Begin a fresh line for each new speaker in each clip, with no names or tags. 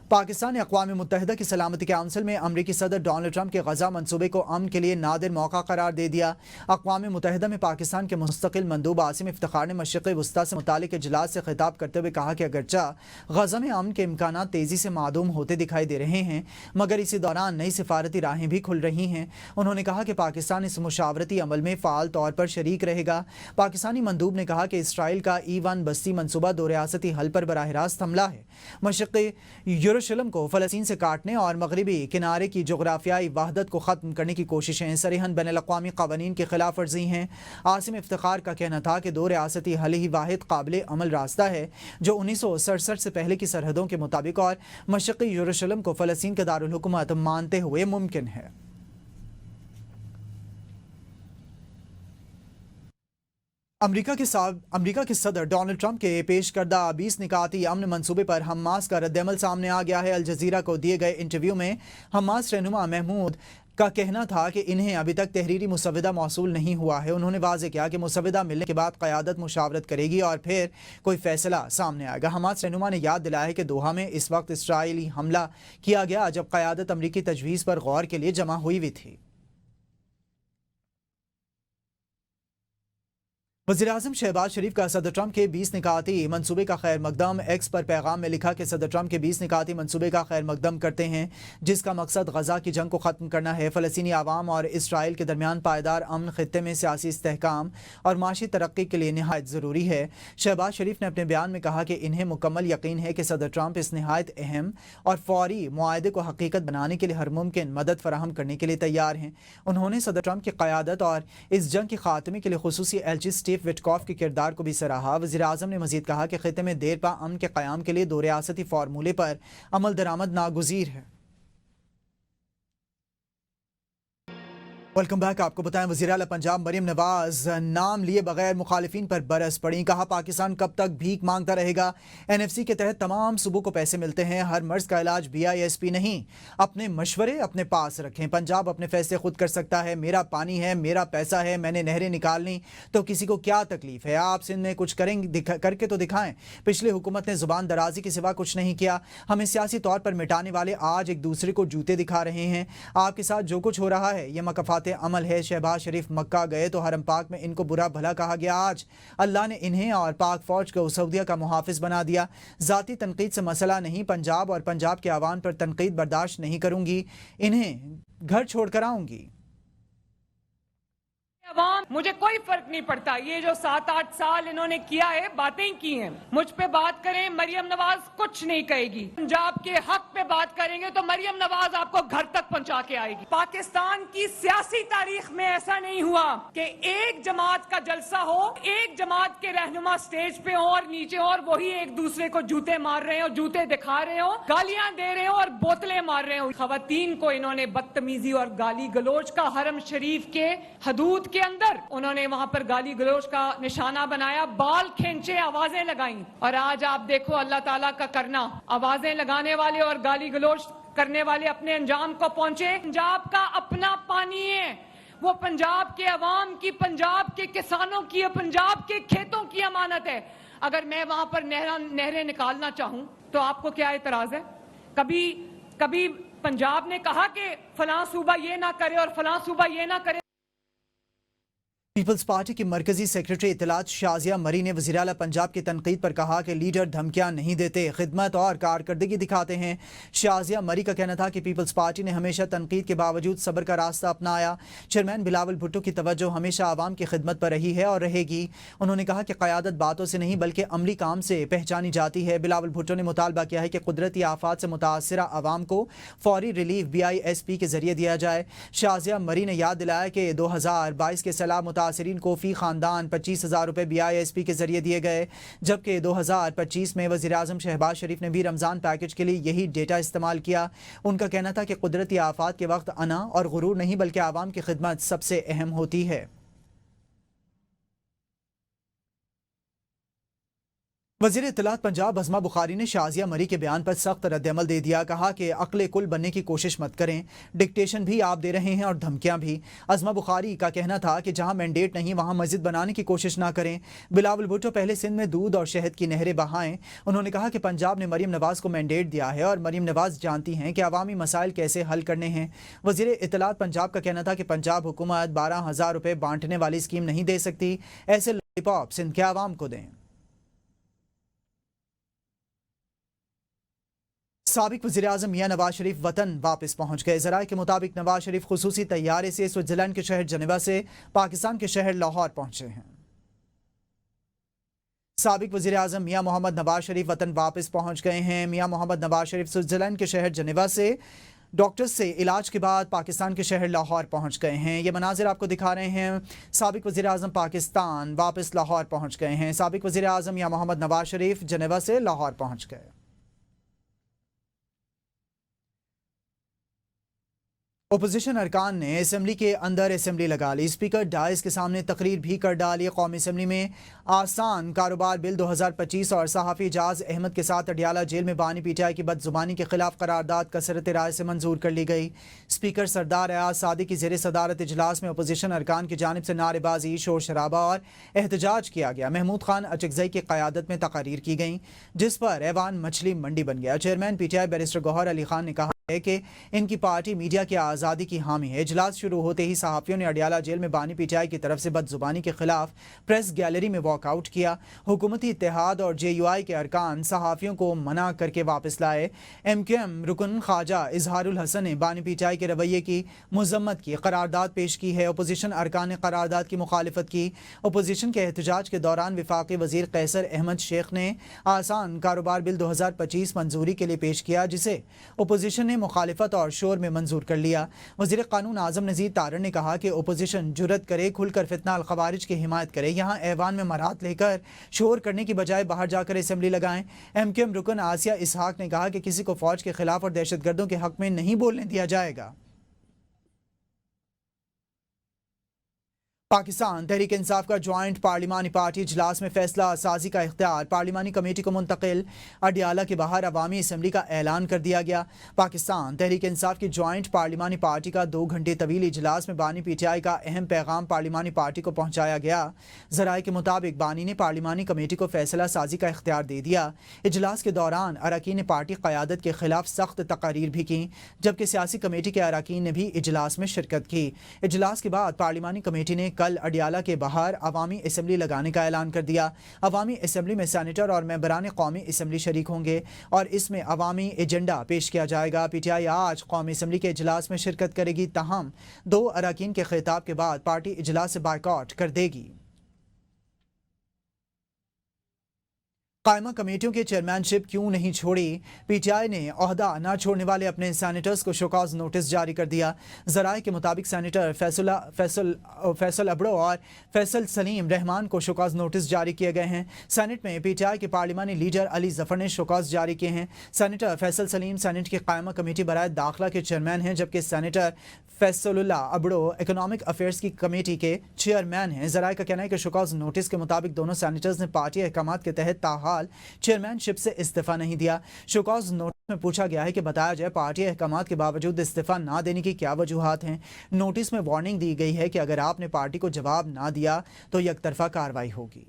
پاکستان نے اقوام متحدہ کی سلامتی کونسل میں امریکی صدر ڈونلڈ ٹرمپ کے غزہ منصوبے کو امن کے لیے نادر موقع قرار دے دیا۔ اقوام متحدہ میں پاکستان کے مستقل مندوب عاصم افتخار نے مشرق وسطیٰ سے متعلق اجلاس سے خطاب کرتے ہوئے کہا کہ اگرچہ غزہ میں امن کے امکانات تیزی سے معدوم ہوتے دکھائی دے رہے ہیں، مگر اسی دوران نئی سفارتی راہیں بھی کھل رہی ہیں۔ انہوں نے کہا کہ پاکستان اس مشاورتی عمل میں فعال طور پر شریک رہے گا۔ پاکستانی مندوب نے کہا کہ اسرائیل کا E-1 بستی منصوبہ دو ریاستی حل پر براہ راست حملہ ہے، مشرقی یروشلم کو فلسطین سے کاٹنے اور مغربی کنارے کی جغرافیائی وحدت کو ختم کرنے کی کوششیں صریحاً بین الاقوامی قوانین کی خلاف ورزی ہیں۔ عاصم افتخار کا کہنا تھا کہ دو ریاستی حل ہی واحد قابل عمل راستہ ہے جو 1967 سے پہلے کی سرحدوں کے مطابق اور مشرقی یروشلم کو فلسطین کے دارالحکومت مانتے ہوئے ممکن ہے۔ امریکہ کے صدر ڈونلڈ ٹرمپ کے پیش کردہ 20 نکاتی امن منصوبے پر حماس کا رد عمل سامنے آ گیا ہے۔ الجزیرہ کو دیے گئے انٹرویو میں حماس رہنما محمود کا کہنا تھا کہ انہیں ابھی تک تحریری مسودہ موصول نہیں ہوا ہے۔ انہوں نے واضح کیا کہ مسودہ ملنے کے بعد قیادت مشاورت کرے گی اور پھر کوئی فیصلہ سامنے آئے گا۔ حماس رہنما نے یاد دلایا کہ دوحہ میں اس وقت اسرائیلی حملہ کیا گیا جب قیادت امریکی تجویز پر غور کے لیے جمع ہوئی تھی۔ وزیراعظم شہباز شریف کا صدر ٹرمپ کے 20 نکاتی منصوبے کا خیر مقدم۔ ایکس پر پیغام میں لکھا کہ صدر ٹرمپ کے 20 نکاتی منصوبے کا خیر مقدم کرتے ہیں جس کا مقصد غزہ کی جنگ کو ختم کرنا ہے، فلسطینی عوام اور اسرائیل کے درمیان پائیدار امن، خطے میں سیاسی استحکام اور معاشی ترقی کے لیے نہایت ضروری ہے۔ شہباز شریف نے اپنے بیان میں کہا کہ انہیں مکمل یقین ہے کہ صدر ٹرمپ اس نہایت اہم اور فوری معاہدے کو حقیقت بنانے کے لیے ہر ممکن مدد فراہم کرنے کے لیے تیار ہیں۔ انہوں نے صدر ٹرمپ کی قیادت اور اس جنگ کے خاتمے کے لیے خصوصی ایلچی اسٹیو وٹکوف کے کردار کو بھی سراہا۔ وزیراعظم نے مزید کہا کہ خطے میں دیر پا امن کے قیام کے لیے دو ریاستی فارمولے پر عمل درآمد ناگزیر ہے۔ Welcome back. آپ کو بتائیں وزیر اعلیٰ پنجاب مریم نواز نام لیے بغیر مخالفین پر برس پڑیں۔ کہا پاکستان کب تک بھیک مانگتا رہے گا؟ NFC کے تحت تمام صوبوں کو پیسے ملتے ہیں، ہر مرض کا علاج BISP نہیں۔ اپنے مشورے اپنے پاس رکھیں، پنجاب اپنے فیصلے خود کر سکتا ہے۔ میرا پانی ہے، میرا پیسہ ہے، میں نے نہریں نکالنی تو کسی کو کیا تکلیف ہے؟ آپ سندھ میں کچھ کر کے تو دکھائیں۔ پچھلی حکومت نے زبان درازی کے سوا کچھ نہیں کیا۔ ہمیں سیاسی طور پر مٹانے والے آج ایک دوسرے کو جوتے دکھا رہے ہیں۔ آپ کے ساتھ جو کچھ ہو رہا ہے یہ مکافات عمل ہے۔ شہباز شریف مکہ گئے تو حرم پاک میں ان کو برا بھلا کہا گیا، آج اللہ نے انہیں اور پاک فوج کو سعودیہ کا محافظ بنا دیا۔ ذاتی تنقید سے مسئلہ نہیں، پنجاب اور پنجاب کے عوام پر تنقید برداشت نہیں کروں گی، انہیں گھر چھوڑ کر آؤں گی۔
عوام مجھے کوئی فرق نہیں پڑتا، یہ جو 7-8 سال انہوں نے کیا ہے، باتیں کی ہیں، مجھ پہ بات کریں، مریم نواز کچھ نہیں کہے گی۔ پنجاب کے حق پہ بات کریں گے تو مریم نواز آپ کو گھر تک پہنچا کے آئے گی۔ پاکستان کی سیاسی تاریخ میں ایسا نہیں ہوا کہ ایک جماعت کا جلسہ ہو، ایک جماعت کے رہنما سٹیج پہ ہو اور نیچے ہو اور وہی ایک دوسرے کو جوتے مار رہے ہو، جوتے دکھا رہے ہو، گالیاں دے رہے ہو اور بوتلیں مار رہے ہو۔ خواتین کو انہوں نے بدتمیزی اور گالی گلوچ کا حرم شریف کے حدود کے اندر انہوں نے وہاں پر گالی گلوچ کا نشانہ بنایا، بال کھینچے، آوازیں لگائیں، اور آج آپ دیکھو اللہ تعالیٰ کا کرنا، آوازیں لگانے والے اور گالی گلوچ کرنے والے اپنے انجام کو پہنچے۔ پنجاب کا اپنا پانی ہے، وہ پنجاب کے عوام کی، پنجاب کے کسانوں کی، پنجاب کے کھیتوں کی امانت ہے۔ اگر میں وہاں پر نہریں نکالنا چاہوں تو آپ کو کیا اعتراض ہے؟ کبھی پنجاب نے کہا کہ فلاں صوبہ یہ نہ کرے اور فلاں صوبہ یہ نہ کرے؟
پیپلز پارٹی کی مرکزی سیکرٹری اطلاعات شازیہ مری نے وزیر اعلیٰ پنجاب کی تنقید پر کہا کہ لیڈر دھمکیاں نہیں دیتے، خدمت اور کارکردگی دکھاتے ہیں۔ شازیہ مری کا کہنا تھا کہ پیپلز پارٹی نے ہمیشہ تنقید کے باوجود صبر کا راستہ اپنایا۔ چیئرمین بلاول بھٹو کی توجہ ہمیشہ عوام کی خدمت پر رہی ہے اور رہے گی۔ انہوں نے کہا کہ قیادت باتوں سے نہیں بلکہ عملی کام سے پہچانی جاتی ہے۔ بلاول بھٹو نے مطالبہ کیا ہے کہ قدرتی آفات سے متاثرہ عوام کو فوری ریلیف BISP کے ذریعے دیا جائے۔ شازیہ مری نے یاد دلایا کہ 2022 کے سیلاب متاثرین کو فی خاندان 25,000 روپے BISP کے ذریعے دیے گئے، جبکہ 2025 میں وزیراعظم شہباز شریف نے بھی رمضان پیکج کے لیے یہی ڈیٹا استعمال کیا۔ ان کا کہنا تھا کہ قدرتی آفات کے وقت انا اور غرور نہیں بلکہ عوام کی خدمت سب سے اہم ہوتی ہے۔ वज़ीर इत्तलात पंजाब अज़मा बुखारी ने शाज़िया मरी के बयान पर सख्त रद्दअमल दे दिया। कहा कि अक्ल कुल बनने की कोशिश मत करें, डिक्टेशन भी आप दे रहे हैं और धमकियां भी। अज़मा बुखारी का कहना था कि जहां मैंडेट नहीं वहां मस्जिद बनाने की कोशिश ना करें। बिलावल भुट्टो पहले सिंध में दूध और शहद की नहरें बहाएं। उन्होंने कहा कि पंजाब ने मरीम नवाज़ को मैंडेट दिया है और मरीम नवाज़ जानती हैं कि अवामी मसाइल कैसे हल करने हैं। वज़ीर इत्तलात पंजाब का कहना था कि पंजाब हुकूमत 12,000 रुपये बांटने वाली स्कीम नहीं दे सकती, ऐसे लॉलीपॉप सिंध के आवाम को दें। साबिक वज़ीर-ए-आज़म मियां नवाज शरीफ वतन वापस पहुंच गए। ज़राए के मुताबिक नवाज शरीफ खुसूसी तैयारे से स्विट्ज़रलैंड के शहर जनेवा से पाकिस्तान के शहर लाहौर पहुंचे हैं। साबिक वज़ीर-ए-आज़म मियां मोहम्मद नवाज शरीफ वतन वापस पहुंच गए हैं। मियां मोहम्मद नवाज शरीफ स्विट्ज़रलैंड के शहर जनेवा से डॉक्टर्स से इलाज के बाद पाकिस्तान के शहर लाहौर पहुंच गए हैं। ये मनाजिर आपको दिखा रहे हैं। साबिक वज़ीर-ए-आज़म पाकिस्तान वापस लाहौर पहुंच गए हैं। साबिक वज़ीर-ए-आज़म मियां मोहम्मद नवाज शरीफ जनेवा से लाहौर पहुंच गए। अपोजिशन अरकान ने असम्बली के अंदर असम्बली लगा ली। स्पीकर डाइस के सामने तकरीर भी कर डाली। कौमी असम्बली में आसान कारोबार बिल 2025 और सहाफ़ी एजाज अहमद के साथ अडियाला जेल में बानी पीटीआई की बदजुबानी के खिलाफ करारदाद कसरत राय से मंजूर कर ली गई। स्पीकर सरदार अयाज सादी की ज़ेर सदारत इजलास में अपोजिशन अरकान की जानिब से नारेबाजी, शोर शराबा और एहतजाज किया गया। महमूद खान अचकजई की क़यादत में तकारीर की गई जिस पर ऐवान मछली मंडी बन गया। Chairman PTI barrister Gohar Ali Khan ने कहा है कि इनकी पार्टी मीडिया की आज़ादी की हामी है। इजलास शुरू होते ही सहाफ़ियों ने अडियाला जेल में बानी पीटीआई की तरफ से बदजुबानी के खिलाफ प्रेस गैलरी में वॉकआउट किया। हुकूमती इत्तेहाद और JUI के अरकान सहाफ़ियों को मना करके वापस लाए। MQM रुकन ख्वाजा इजहारुल हसन ने बानी पीटीआई के रवैये की मजम्मत की, करारदाद पेश की है। अपोजिशन अरकान ने करारदाद की मुखालिफत की। अपोजिशन के एहतजाज के दौरान वफाकी वज़ीर कैसर अहमद शेख ने आसान कारोबार बिल 2025 मंजूरी के लिए पेश किया, जिसे अपोजिशन ने मुखालिफत और शोर में मंजूर कर लिया। वज़ीर कानून आज़म नज़ीर तारड़ ने कहा कि अपोजिशन जुर्रत करे, खुलकर फितना अल खवारिज की हिमायत करे, यहाँ ऐवान में मरात लेकर शोर करने की बजाय बाहर जाकर असम्बली लगाएं। MQM रुकन आसिया इसहाक ने कहा कि किसी को फौज के खिलाफ और दहशतगर्दों के हक में नहीं बोलने दिया जाएगा। पाकिस्तान तहरीक इंसाफ का ज्वाइंट पार्लिमानी पार्टी इजलास में फैसला साजी का इख्तियार पार्लिमानी कमेटी को मुंतकिल। अडियाला के बाहर अवामी असम्बली का ऐलान कर दिया गया। पाकिस्तान तहरीक इंसाफ की ज्वाइंट पार्लिमानी पार्टी का 2 घंटे तवील इजलास में बानी पीटीआई का अहम पैगाम पार्लिमानी पार्टी को पहुंचाया गया। ज़राए के मुताबिक बानी ने पार्लिमानी कमेटी को फैसला साजी का इख्तियार दे दिया। इजलास के दौरान अरकान पार्टी क़यादत के खिलाफ सख्त तकारीर भी की, जबकि सियासी कमेटी के अरकान ने भी इजलास में शिरकत की। इजलास के बाद पार्लिमानी कमेटी ने कल अडियाला के बाहर अवामी असम्बली लगाने का ऐलान कर दिया। अवामी असम्बली में सेनेटर और मेंबरान कौमी असम्बली शरीक होंगे और इसमें अवामी एजेंडा पेश किया जाएगा। पीटीआई आज कौमी असम्बली के इजलास में शिरकत करेगी, ताहम 2 अरकान के खिताब के बाद पार्टी इजलास से बायकॉट कर देगी। कायमा कमेटियों के चेयरमैनशिप क्यों नहीं छोड़ी? पीटीआई ने ओहदा न छोड़ने वाले अपने सैनेटर्स को शोकॉज नोटिस जारी कर दिया। ज़राए के मुताबिक सैनेटर फैसल अबड़ो और फैसल सलीम रहमान को शोकॉज नोटिस जारी किए गए हैं। सेनेट में पीटीआई के पार्लिमानी लीडर अली जफर ने शोकॉज जारी किए हैं। सैनेटर फैसल सलीम सेनेट की कायमा कमेटी बराए दाखिला के चेयरमैन हैं, जबकि सैनेटर फैसलुल्लाह अबड़ो इकोनॉमिक अफेयर्स की कमेटी के चेयरमैन हैं। ज़राए का कहना है कि शोकॉज नोटिस के मुताबिक दोनों सैनेटर्स ने पार्टी अहकामात के तहत ताहाल चेयरमैनशिप से इस्तीफा नहीं दिया। शोकॉज नोटिस में पूछा गया है कि बताया जाए पार्टी अहकामात के बावजूद इस्तीफा ना देने की क्या वजूहात हैं। नोटिस में वार्निंग दी गई है कि अगर आपने पार्टी को जवाब ना दिया तो यकतरफा कार्रवाई होगी।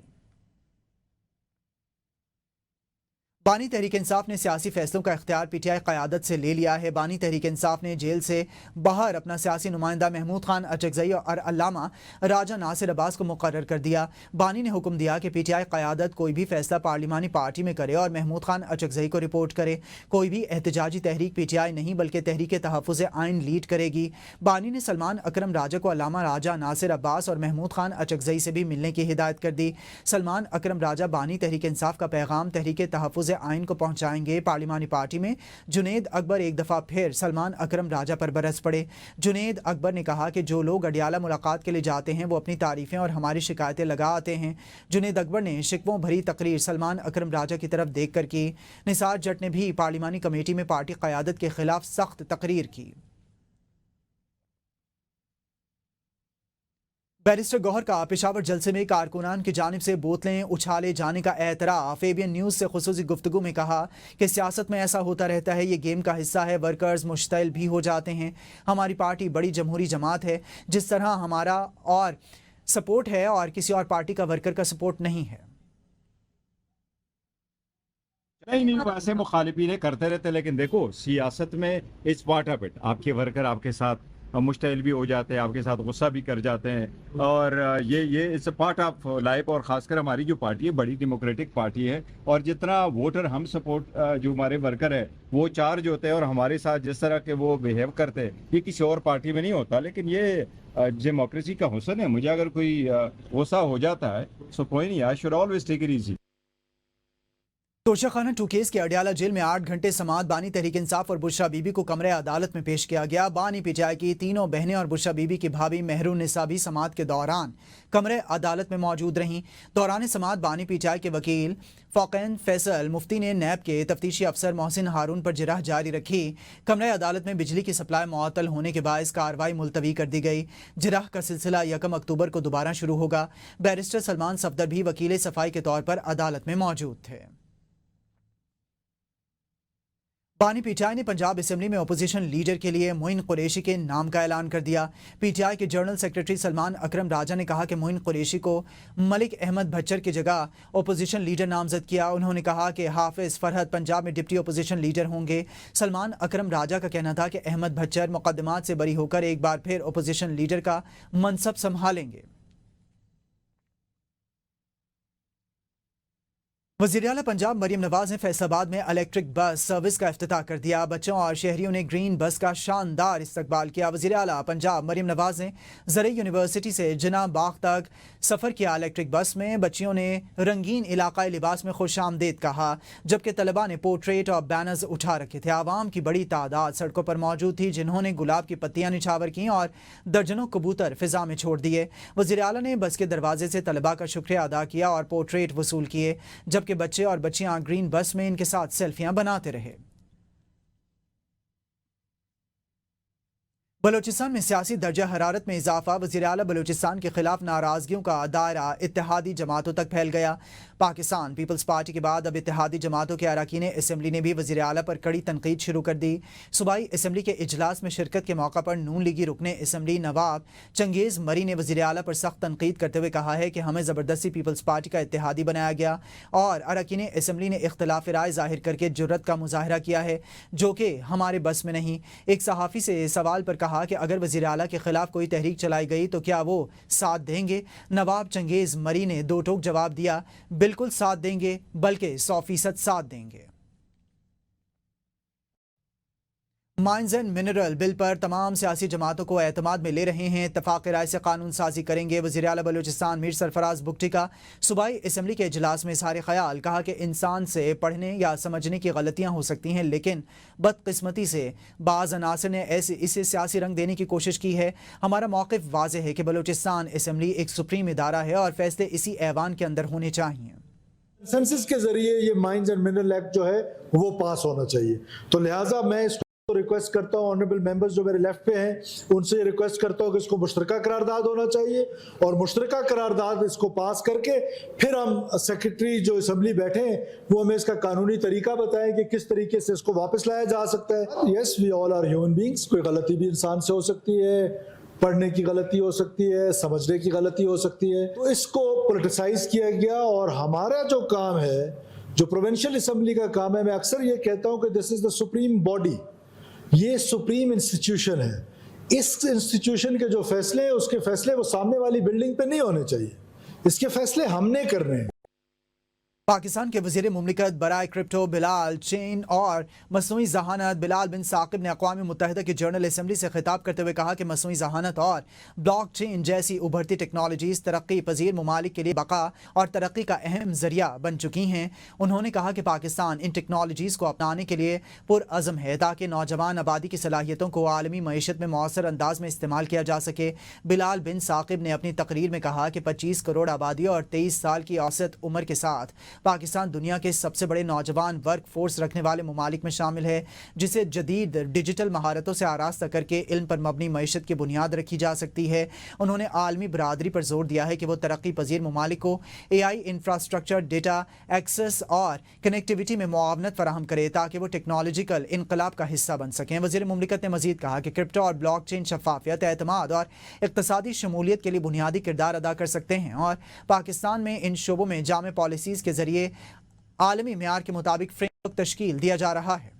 बानी तहरीक इंसाफ ने सियासी फैसलों का इख्तियार पीटीआई क़यादत से ले लिया है। बानी तहरीक इंसाफ ने जेल से बाहर अपना सियासी नुमाइंदा महमूद खान अचकजई और अल्लामा राजा नासिर अब्बास को मुकर्रर कर दिया। बानी ने हुक्म दिया कि पीटीआई क़यादत कोई भी फैसला पार्लिमानी पार्टी में करे और महमूद खान अचकजई को रिपोर्ट करे। कोई भी एहतजाजी तहरीक पीटीआई नहीं बल्कि तहरीक तहफ़्फ़ुज़ आइन लीड करेगी। बानी ने सलमान अकरम राजा को अल्लामा राजा नासिर अब्बास और महमूद खान अचकजई से भी मिलने की हिदायत कर दी। सलमान अकरम राजा बानी तहरीक इंसाफ का पैगाम तहरीक तहफ़्फ़ुज़ आइन को पहुंचाएंगे। पार्लिमानी पार्टी में जुनेद अकबर एक दफा फिर सलमान अकरम राजा पर बरस पड़े। जुनेद अकबर ने कहा कि जो लोग अडियाला मुलाकात के लिए जाते हैं वो अपनी तारीफें और हमारी शिकायतें लगा आते हैं। जुनेद अकबर ने शिकवों भरी तकरीर सलमान अकरम राजा की तरफ देख कर की। निसार जट ने भी पार्लिमानी कमेटी में पार्टी क़यादत के खिलाफ सख्त तकरीर की। बैरिस्टर गौहर का पेशावर जलसे में कारकुनान की जानिब से बोतलें उछाले जाने का एतराफ़। एबीएन न्यूज़ से खुसूसी गुफ्तगू में कहा कि सियासत में ऐसा होता रहता है, ये गेम का हिस्सा है। वर्कर्स मुश्तइल भी हो जाते हैं। हमारी पार्टी बड़ी जमहूरी जमात है, जिस तरह हमारा और सपोर्ट है और किसी और पार्टी का वर्कर का सपोर्ट नहीं है।
नहीं, वैसे मुखालिफिन करते रहते, लेकिन देखो सियासत में इट्स पार्ट ऑफ इट। आपके वर्कर आपके साथ मुश्तइल भी हो जाते हैं, आपके साथ गुस्सा भी कर जाते हैं, और ये इट्स पार्ट ऑफ लाइफ। और ख़ासकर हमारी जो पार्टी है बड़ी डेमोक्रेटिक पार्टी है, और जितना वोटर हम सपोर्ट जो हमारे वर्कर है वो चार्ज होते हैं, और हमारे साथ जिस तरह के वो बिहेव करते हैं ये किसी और पार्टी में नहीं होता। लेकिन ये डेमोक्रेसी का हुस्न है। मुझे अगर कोई गुस्सा हो जाता है सो कोई नहीं, I should always take it easy.
Toshakhana 2 case के अडियाला जेल में 8 घंटे समाअत बानी तहरीक इंसाफ और बुशरा बीबी को कमरे अदालत में पेश किया गया। बानी पीटीआई की तीनों बहनें और बुशरा बीबी की भाभी मेहरून निसा भी समाअत के दौरान कमरे अदालत में मौजूद रहीं। दौरान समाअत बानी पीटीआई के वकील फ़ौक़ैन फैसल मुफ्ती ने नैब के तफ्तीशी अफसर मोहसिन हारून पर जिरह जारी रखी। कमरे अदालत में बिजली की सप्लाई मुअत्तल होने के बायस कार्रवाई मुलतवी कर दी गई। जिरह का सिलसिला 1 अक्टूबर को दोबारा शुरू होगा। बैरिस्टर सलमान सफदर भी वकील सफाई के तौर पर अदालत में मौजूद थे। बानी पीटीआई ने पंजाब असेंबली में अपोजिशन लीडर के लिए मोइन कुरैशी के नाम का ऐलान कर दिया। पीटीआई के जनरल सेक्रेटरी सलमान अकरम राजा ने कहा कि मोइन कुरैशी को मलिक अहमद भच्चर की जगह अपोजिशन लीडर नामजद किया। उन्होंने कहा कि हाफिज फरहद पंजाब में डिप्टी अपोजिशन लीडर होंगे। सलमान अकरम राजा का कहना था कि अहमद भच्चर मुकदमात से बरी होकर एक बार फिर अपोजिशन लीडर का मनसब संभालेंगे। वज़ीर आला पंजाब मरियम नवाज ने फैसलाबाद में इलेक्ट्रिक बस सर्विस का इफ्तिताह कर दिया। बच्चों और शहरियों ने ग्रीन बस का शानदार इस्तकबाल किया। वज़ीर आला पंजाब मरियम नवाज ने ज़रई यूनिवर्सिटी से जिना बाग तक सफ़र किया। इलेक्ट्रिक बस में बच्चियों ने रंगीन इलाकाई लिबास में खुश आमदीद कहा, जबकि तलबा ने पोर्ट्रेट और बैनर्स उठा रखे थे। आवाम की बड़ी तादाद सड़कों पर मौजूद थी, जिन्होंने गुलाब की पत्तियां निछावर की और दर्जनों कबूतर फिजा में छोड़ दिए। वज़ीर आला ने बस के दरवाजे से तलबा का शुक्रिया अदा किया और पोर्ट्रेट वसूल किए, जबकि बच्चे और बच्चियां ग्रीन बस में इनके साथ सेल्फियां बनाते रहे। बलोचिस्तान में सियासी दर्जा हरारत में इजाफा। वज़ीर आला बलोचिस्तान के खिलाफ नाराजगियों का दायरा इत्तेहादी जमातों तक फैल गया। पाकिस्तान पीपल्स पार्टी के बाद अब इत्तेहादी जमातों के अरकान असम्बली ने भी वज़ीर आला पर कड़ी तनकीद शुरू कर दी। सूबाई असम्बली के इजलास में शिरकत के मौका पर नून लीगी रुकने असम्बली नवाब चंगेज़ मरी ने वज़ीर आला पर सख्त तनकीद करते हुए कहा है कि हमें ज़बरदस्ती पीपल्स पार्टी का इत्तेहादी बनाया गया और अरकान असम्बली ने इख्तलाफ राय ज़ाहिर करके जुर्रत का मुजाहरा किया है, जो कि हमारे बस में नहीं। एक सहाफ़ी से सवाल पर कहा कि अगर वज़ीर आला के खिलाफ कोई तहरीक चलाई गई तो क्या वो साथ देंगे? नवाब चंगेज़ मरी ने दो टोक जवाब दिया, बिल्कुल साथ देंगे, बल्कि 100% साथ देंगे। माइंस एंड मिनरल बिल पर तमाम सियासी जमातों को एतमाद में ले रहे हैं। इत्तफाक राय से कानून साजी करेंगे। वज़ीर आला बलूचिस्तान मीर सरफराज बुगटी का सूबाई असम्बली के इजलास में इज़हार ख्याल, कहा कि इंसान से पढ़ने या समझने की गलतियाँ हो सकती हैं, लेकिन बदकिस्मती से बाज़ अनासर ने इसे सियासी रंग देने की कोशिश की है। हमारा मौक़िफ़ वाज़ेह है कि बलूचिस्तान असम्बली एक सुप्रीम इदारा है और फैसले इसी ऐवान के अंदर होने चाहिए।
सेंसस के जरिए ये माइंस एंड मिनरल एक्ट जो है वो पास होना चाहिए। तो लिहाजा मैं इसको रिक्वेस्ट करता हूँ, ऑनरेबल मेंबर्स जो मेरे लेफ्ट पे हैं उनसे ये रिक्वेस्ट करता हूँ कि इसको मुश्तरका करारदाद होना चाहिए और मुश्तरका करारदाद इसको पास करके फिर हम सेक्रेटरी जो असम्बली बैठे हैं वो हमें इसका कानूनी तरीका बताएं कि किस तरीके से इसको वापस लाया जा सकता है। Yes, we all are human beings. कोई गलती भी इंसान से हो सकती है, पढ़ने की गलती हो सकती है, समझने की गलती हो सकती है, तो इसको पोलिटिसाइज किया गया। और हमारा जो काम है, जो प्रोविंशियल असम्बली का काम है, मैं अक्सर ये कहता हूँ कि this is the supreme body, ये सुप्रीम इंस्टीट्यूशन है। इस इंस्टीट्यूशन के जो फैसले हैं उसके फैसले वो सामने वाली बिल्डिंग पे नहीं होने चाहिए, इसके फैसले हमने करने हैं।
पाकिस्तान के वज़ीर मुमलिकत बराए क्रिप्टो बिलाल चेन और मसनूई जहानत बिलाल बिन साकिब ने अक़वाम मुत्तहिदा की जनरल असम्बली से खिताब करते हुए कहा कि मसनूई जहानत और ब्लॉक चेन जैसी उभरती टेक्नोलॉजीज़ तरक्की पजीर ममालिक के लिए बका और तरक्की का अहम ज़रिया बन चुकी हैं। उन्होंने कहा कि पाकिस्तान इन टेक्नोलॉजीज़ को अपनाने के लिए पुरअज़म है ताकि नौजवान आबादी की सलाहियतों को आलमी मईशत में मौसर अंदाज में इस्तेमाल किया जा सके। बिलाल बिन साकिब ने अपनी तकरीर में कहा कि 25 करोड़ आबादी और 23 साल की औसत उम्र के साथ पाकिस्तान दुनिया के सबसे बड़े नौजवान वर्क फोर्स रखने वाले ममालिक में शामिल है, जिसे जदीद डिजिटल महारतों से आरास्ता करके इल्म पर मबनी मईशत की बुनियाद रखी जा सकती है। उन्होंने आलमी बरादरी पर जोर दिया है कि वो तरक्की पजीर ममालिक को AI इंफ्रास्ट्रक्चर, डेटा एक्सेस और कनेक्टिविटी में मुआवनत फराहम करे ताकि वो टेक्नोलॉजिकल इनकलाब का हिस्सा बन सकें। वज़ीर मुमलिकत ने मजीद कहा कि क्रिप्टो और ब्लॉक चेन शफाफियत, एतमाद और इक्तसादी शमूलियत के लिए बुनियादी किरदार अदा कर सकते हैं और पाकिस्तान में इन शोबों में जामे पॉलिसीज़ के ज़रिए आलमी मेयार के मुताबिक फ्रेमवर्क तश्कील दिया जा रहा है।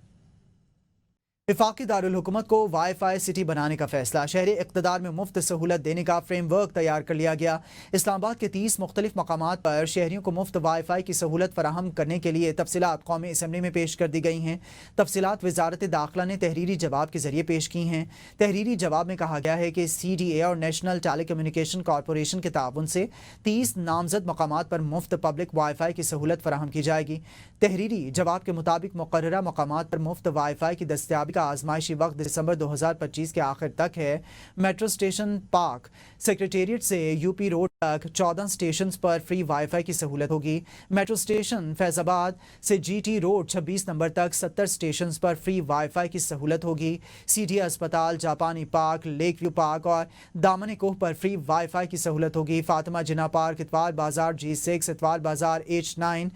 वफाकी दारुल हुकूमत को वाईफाई सिटी बनाने का फैसला। शहरी इक़्तिदार में मुफ्त सहूलत देने का फ्रेमवर्क तैयार कर लिया गया। इस्लामाबाद के 30 मुख्तलिफ मकामात पर शहरियों को मुफ्त वाईफाई की सहूलत फराहम करने के लिए तफसीलात कौमी असम्बली में पेश कर दी गई हैं। तफसीलात वजारत दाखिला ने तहरीरी जवाब के जरिए पेश की हैं। तहरीरी जवाब में कहा गया है कि CDA और नेशनल टेली कम्युनिकेशन कॉरपोरेशन के ताउन से 30 नामजद मकामात पर मुफ्त पब्लिक वाईफाई की सहूलत फराहम की जाएगी। तहरीरी जवाब के मुताबिक मुकर्ररा मकामात पर मुफ्त वाईफाई की दस्तयाबी का आजमाइशी वक्त दिसंबर 2025 के आखिर तक है। मेट्रो स्टेशन पार्क सेक्रेटेरिएट से UP रोड तक 14 स्टेशन पर फ्री वाईफाई की सहूलत होगी। मेट्रो स्टेशन फैजाबाद से GT रोड 26 नंबर तक 70 स्टेशन पर फ्री वाईफाई की सहूलत होगी। CDA अस्पताल, जापानी पार्क, लेक व्यू पार्क और दामन कोह पर फ्री वाईफाई की सहूलत होगी। फातिमा जिन्ना पार्क, इतवार बाजार G6, इतवार बाजार H9,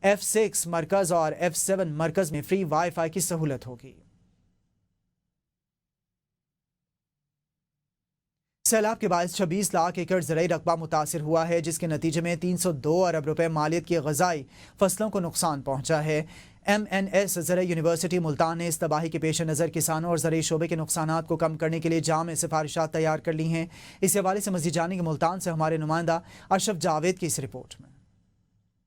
F6 मरकज और F7 मरकज में फ्री वाईफाई की सहूलत होगी। सैलाब के बायस 26 लाख एकड़ ज़राई रकबा मुतासिर हुआ है, जिसके नतीजे में 302 अरब रुपए मालियत की ग़ज़ाई फसलों को नुकसान पहुंचा है। MNS ज़राई यूनिवर्सिटी मुल्तान ने इस तबाही के पेश नज़र किसानों और ज़राई शोबे के नुकसानात को कम करने के लिए जाम सिफारिशात तैयार कर ली हैं। इस हवाले से मज़ीद जानेंगे मुल्तान से हमारे नुमाइंदा अशरफ जावेद की इस रिपोर्ट में।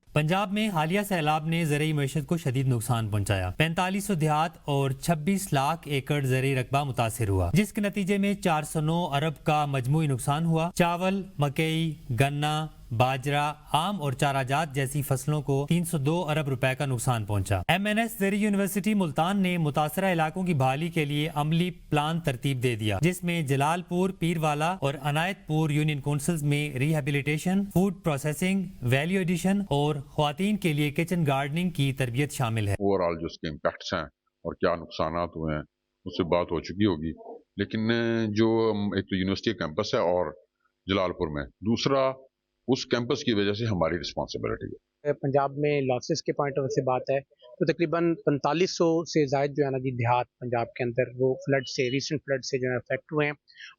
पंजाब में हालिया सैलाब ने ज़रूरी मईशत को शदीद नुकसान पहुंचाया। 4500 देहात और 26 लाख एकड़ ज़रूरी रकबा मुतासिर हुआ, जिसके नतीजे में 409 अरब का मजमूई नुकसान हुआ। चावल, मकई, गन्ना, बाजरा, आम और चाराजात जैसी फसलों को 302 अरब रुपए का नुकसान पहुंचा। MNS ज़राई यूनिवर्सिटी मुल्तान ने मुतासरा इलाकों की बहाली के लिए अमली प्लान तरतीब दे दिया, जिसमें जलालपुर, पीरवाला और अनायतपुर यूनियन काउंसिल्स में rehabilitation, food processing, value addition और ख्वातीन के लिए किचन गार्डनिंग की तरबियत शामिल है।
ओवरऑल जो उसके इम्पैक्ट्स हैं और क्या नुकसानात हुए हैं उससे बात हो चुकी होगी, लेकिन जो एक तो यूनिवर्सिटी कैंपस है और जलालपुर में, दूसरा उस कैंपस की वजह से हमारी रिस्पॉन्सिबिलिटी है।
पंजाब में लॉसेस के पॉइंट ऑफ व्यू से बात है तो तकरीबन 4500 से ज़ायद जो है ना जी देहात पंजाब के अंदर वो फ्लड से, रीसेंट फ्लड से जो है अफेक्ट हुए हैं।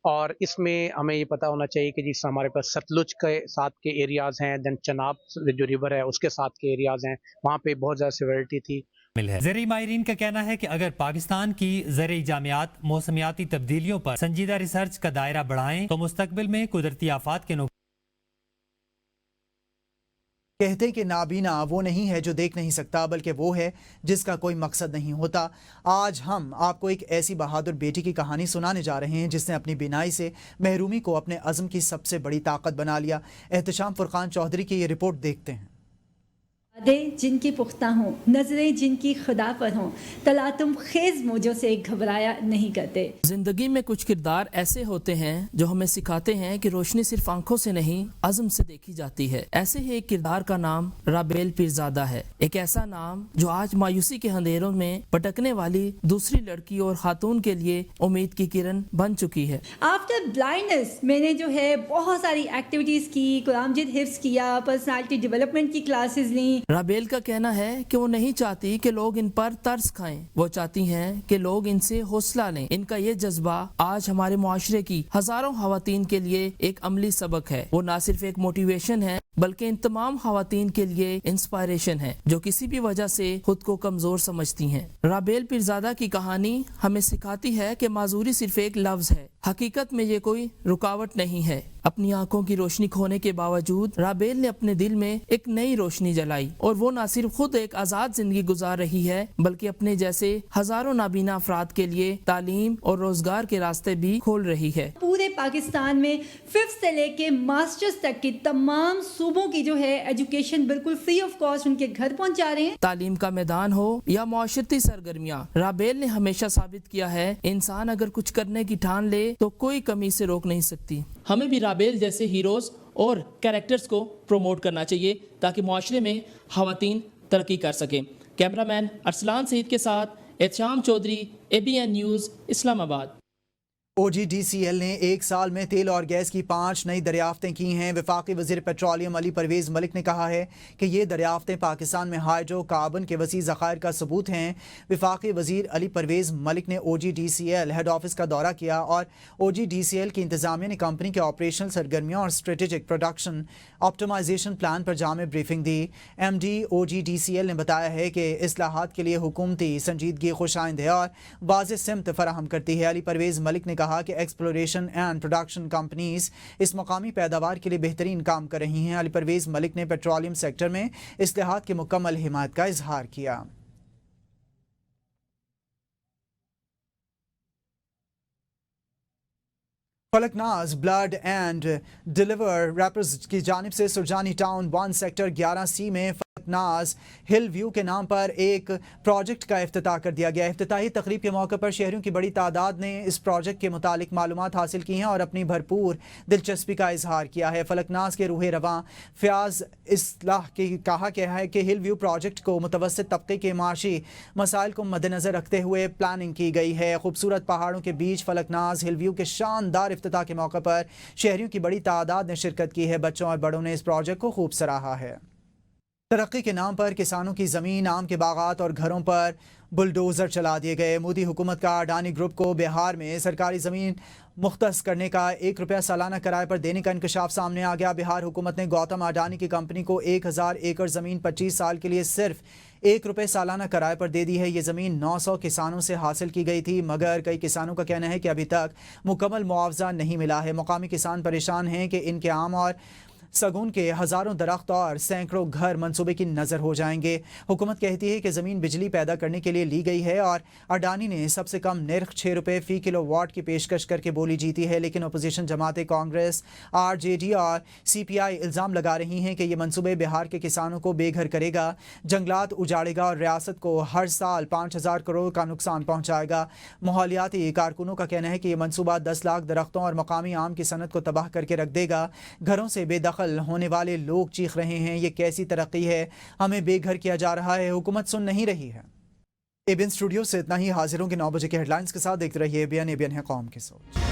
और इसमें हमें ये पता होना चाहिए कि जिस हमारे पास सतलुज के साथ के एरियाज़ हैं, देन चनाब जो रिवर है उसके साथ के एरियाज़ हैं, वहाँ पे बहुत ज़्यादा सिवियरिटी थी।
ज़राई माहिरीन का कहना है कि अगर पाकिस्तान की ज़राई जामियात मौसमियाती तब्दीलियों पर संजीदा रिसर्च का दायरा बढ़ाएं तो मुस्तकबिल में कुदरती आफात के
कहते हैं कि नाबीना वो नहीं है जो देख नहीं सकता, बल्कि वो है जिसका कोई मकसद नहीं होता। आज हम आपको एक ऐसी बहादुर बेटी की कहानी सुनाने जा रहे हैं जिसने अपनी बिनाई से महरूमी को अपने अज़्म की सबसे बड़ी ताकत बना लिया। एहतशाम फुरकान चौधरी की ये रिपोर्ट देखते हैं।
जिनकी पुख्ता हों, नजरें जिनकी खुदा पर हों, तलातुम खेज मौजों से घबराया नहीं करते।
जिंदगी में कुछ किरदार ऐसे होते हैं जो हमें सिखाते हैं कि रोशनी सिर्फ आंखों से नहीं अज़्म से देखी जाती है। ऐसे ही एक किरदार का नाम राबेल पीरजादा है, एक ऐसा नाम जो आज मायूसी के अंधेरों में भटकने वाली दूसरी लड़की और खातून के लिए उम्मीद की किरण बन चुकी है।
आफ्टर ब्लाइंडनेस मैंने जो है बहुत सारी एक्टिविटीज की, कुरान मजीद हिफ्ज़ किया, पर्सनालिटी डेवलपमेंट की क्लासेस ली।
राबेल का कहना है कि वो नहीं चाहती कि लोग इन पर तरस खाएं, वो चाहती हैं कि लोग इनसे हौसला लें। इनका ये जज्बा आज हमारे मुआशरे की हजारों खवातीन के लिए एक अमली सबक है। वो ना सिर्फ एक मोटिवेशन है बल्कि इन तमाम खवातीन के लिए इंस्पायरेशन है जो किसी भी वजह से खुद को कमजोर समझती हैं। राबेल पीरजादा की कहानी हमें सिखाती है कि माजूरी सिर्फ एक लफ्ज है, हकीकत में ये कोई रुकावट नहीं है। अपनी आंखों की रोशनी खोने के बावजूद राबेल ने अपने दिल में एक नई रोशनी जलाई और वो न सिर्फ खुद एक आजाद जिंदगी गुजार रही है बल्कि अपने जैसे हजारों नाबीना अफराद के लिए तालीम और रोजगार के रास्ते भी खोल रही है।
पूरे पाकिस्तान में 5th से लेके मास्टर्स तक की तमाम सूबों की जो है एजुकेशन बिल्कुल फ्री ऑफ कॉस्ट उनके घर पहुंचा रहे हैं।
तालीम का मैदान हो या मुआशरती सरगर्मियाँ, राबेल ने हमेशा साबित किया है इंसान अगर कुछ करने की ठान ले तो कोई कमी से रोक नहीं सकती।
हमें भी राबेल जैसे हीरोज और कैरेक्टर्स को प्रमोट करना चाहिए ताकि मुआशरे में ख़वातीन तरक्की कर सकें। कैमरामैन अरसलान सईद के साथ Ehtisham Chaudhry, ABN news, Islamabad.
OGDCL ने एक साल में तेल और गैस की 5 नई दरियाफ्तें की हैं। वफाकी वज़ीर पेट्रोलियम अली परवेज़ मलिक ने कहा है कि ये दरियाफ्तें पाकिस्तान में हाइड्रोकार्बन के वसी ज़खायर का सबूत हैं। वफाकी वज़ीर अली परवेज़ मलिक ने OGDCL हेड ऑफिस का दौरा किया और OGDCL की इंतज़ामिया ने कंपनी के ऑपरेशनल सरगर्मियों और स्ट्रेटेजिक प्रोडक्शन ऑप्टिमाइजेशन प्लान पर जामे ब्रीफिंग दी। MD OGDCL ने बताया है कि इस्लाहात के लिए हुकूमती संजीदगी खुशाइंद है और वाज़ेह सिमत फराहम करती है। अली परवेज़ मलिक ने कहा कि एक्सप्लोरेशन एंड प्रोडक्शन कंपनीज इस मकामी पैदावार के लिए बेहतरीन काम कर रही हैं। अली परवेज़ मलिक ने पेट्रोलियम सेक्टर में इस्लाहात की मुकम्मल हिमायत का इजहार किया। Falaknaz blood and deliver rappers की जानिब से सुरजानी टाउन 1 सेक्टर 11C में फलकनाज हिल व्यू के नाम पर एक प्रोजेक्ट का इफ्तिताह कर दिया गया। इफ्तिताही तकरीब के मौके पर शहरियों की बड़ी तादाद ने इस प्रोजेक्ट के मुतालिक मालूमात हासिल की हैं और अपनी भरपूर दिलचस्पी का इजहार किया है। फलकनाज के रूहे रवां फ़याज़ इस्लाह की कहा गया है कि हिल व्यू प्रोजेक्ट को मुतवस्सित तबके के माशी मसाइल को मद्देनज़र रखते हुए प्लानिंग की गई है। खूबसूरत पहाड़ों के बीच फलकनाज हिल व्यू के शानदार इफ्तिताह के मौके पर शहरियों की बड़ी तादाद ने शिरकत की है। बच्चों और बड़ों ने इस प्रोजेक्ट को खूब सराहा है। तरक्की के नाम पर किसानों की ज़मीन, आम के बागात और घरों पर बुलडोज़र चला दिए गए। मोदी हुकूमत का अडानी ग्रुप को बिहार में सरकारी ज़मीन मुख्तस करने का ₹1 सालाना किराए पर देने का इंकशाफ सामने आ गया। बिहार हुकूमत ने गौतम अडानी की कंपनी को 1000 एकड़ ज़मीन 25 साल के लिए सिर्फ ₹1 सालाना किराए पर दे दी है। ये ज़मीन 900 किसानों से हासिल की गई थी, मगर कई किसानों का कहना है कि अभी तक मुकम्मल मुआवजा नहीं मिला है। मुकामी किसान परेशान हैं कि इनके आम और सगुन के हज़ारों दरख्त और सैकड़ों घर मंसूबे की नज़र हो जाएंगे। हुकूमत कहती है कि ज़मीन बिजली पैदा करने के लिए ली गई है और अडानी ने सबसे कम नर्ख ₹6 फ़ी किलोवाट की पेशकश करके बोली जीती है। लेकिन अपोजिशन जमातें कांग्रेस, RJD और CPI इल्ज़ाम लगा रही हैं कि ये मंसूबे बिहार के किसानों को बेघर करेगा, जंगलात उजाड़ेगा और रियासत को हर साल 5000 करोड़ का नुकसान पहुँचाएगा। माहौलियाती कारकुनों का कहना है कि ये मनसूबा 10 लाख दरख्तों और मकामी आम की सनत को तबाह करके रख देगा। घरों से बेदखल होने वाले लोग चीख रहे हैं, ये कैसी तरक्की है, हमें बेघर किया जा रहा है, हुकूमत सुन नहीं रही है। ABN स्टूडियो से इतना ही। हाजिर होंगे 9 बजे के हेडलाइंस के साथ। देखते रहिए ABN है कौम की सोच।